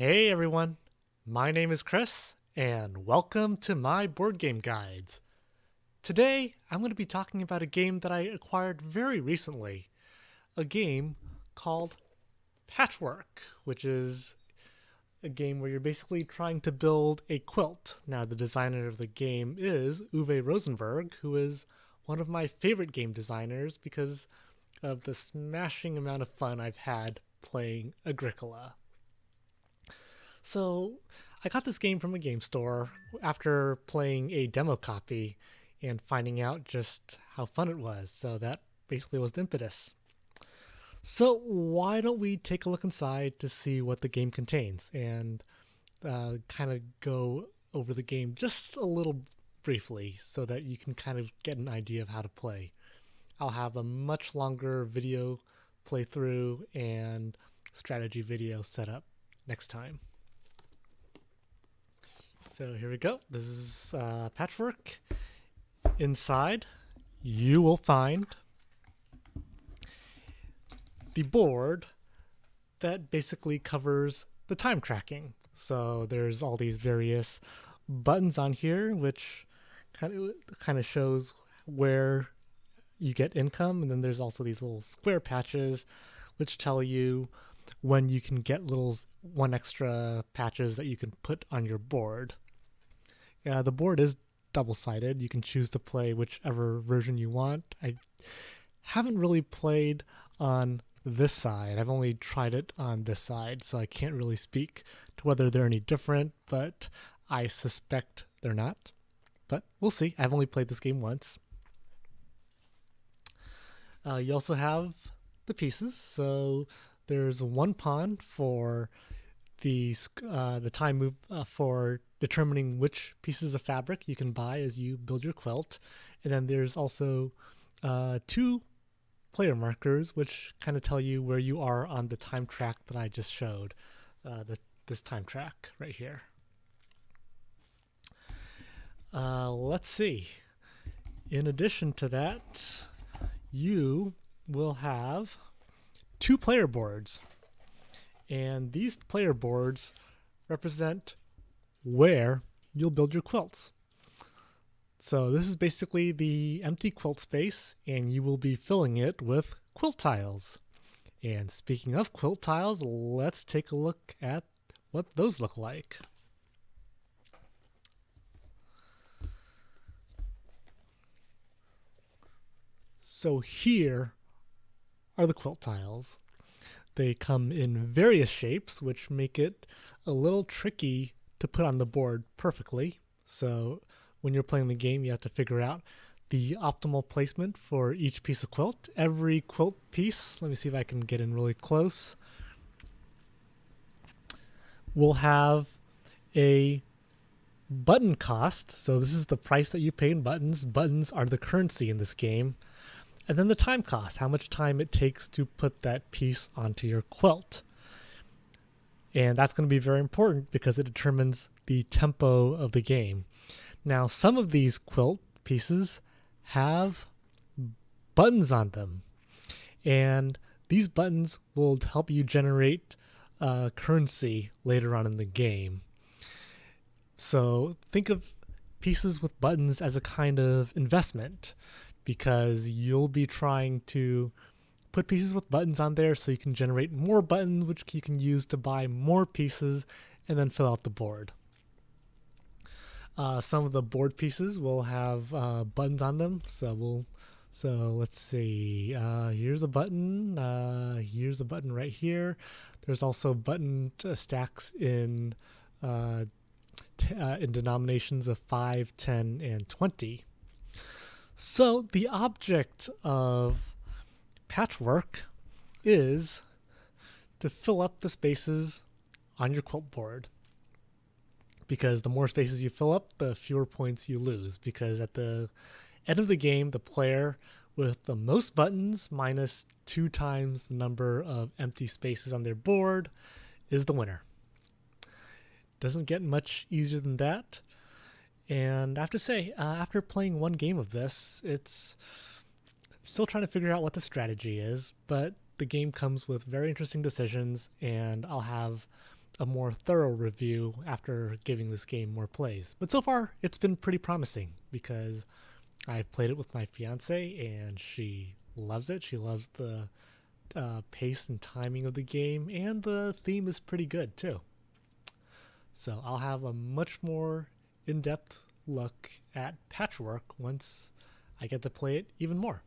Hey everyone, my name is Chris, and welcome to my board game guides. Today, I'm going to be talking about a game that I acquired very recently, a game called Patchwork, which is a game where you're basically trying to build a quilt. Now, the designer of the game is Uwe Rosenberg, who is one of my favorite game designers because of the smashing amount of fun I've had playing Agricola. So I got this game from a game store after playing a demo copy and finding out just how fun it was. So that basically was the impetus. So why don't we take a look inside to see what the game contains and kind of go over the game just a little briefly so that you can kind of get an idea of how to play. I'll have a much longer video playthrough and strategy video set up next time. So here we go. This is Patchwork. Inside, you will find the board that basically covers the time tracking. So there's all these various buttons on here, which kind of shows where you get income, and then there's also these little square patches, which tell you when you can get one extra patches that you can put on your board. The board is double-sided. You can choose to play whichever version you want. I haven't really played on this side. I've only tried it on this side, so I can't really speak to whether they're any different, but I suspect they're not. But we'll see. I've only played this game once. You also have the pieces. So there's one pawn for the time move for determining which pieces of fabric you can buy as you build your quilt. And then there's also two player markers, which kind of tell you where you are on the time track that I just showed, this time track right here. Let's see. In addition to that, you will have two player boards. And these player boards represent where you'll build your quilts. So this is basically the empty quilt space, and you will be filling it with quilt tiles. And speaking of quilt tiles, let's take a look at what those look like. So here are the quilt tiles. They come in various shapes, which make it a little tricky to put on the board perfectly. So when you're playing the game, you have to figure out the optimal placement for each piece of quilt. Every quilt piece, let me see if I can get in really close, will have a button cost. So this is the price that you pay in buttons. Buttons are the currency in this game. And then the time cost, how much time it takes to put that piece onto your quilt. And that's going to be very important because it determines the tempo of the game. Now, some of these quilt pieces have buttons on them. And these buttons will help you generate currency later on in the game. So think of pieces with buttons as a kind of investment, because you'll be trying to put pieces with buttons on there so you can generate more buttons, which you can use to buy more pieces and then fill out the board. Some of the board pieces will have buttons on them. So let's see. Here's a button. Here's a button right here. There's also button stacks in denominations of 5, 10, and 20. So the object of Patchwork is to fill up the spaces on your quilt board, because the more spaces you fill up, the fewer points you lose, because at the end of the game, the player with the most buttons minus 2 times the number of empty spaces on their board is the winner. Doesn't get much easier than that. And I have to say, after playing one game of this, it's still trying to figure out what the strategy is, but the game comes with very interesting decisions, and I'll have a more thorough review after giving this game more plays. But so far, it's been pretty promising because I've played it with my fiance and she loves it. She loves the pace and timing of the game, and the theme is pretty good too. So I'll have a much more in-depth look at Patchwork once I get to play it even more.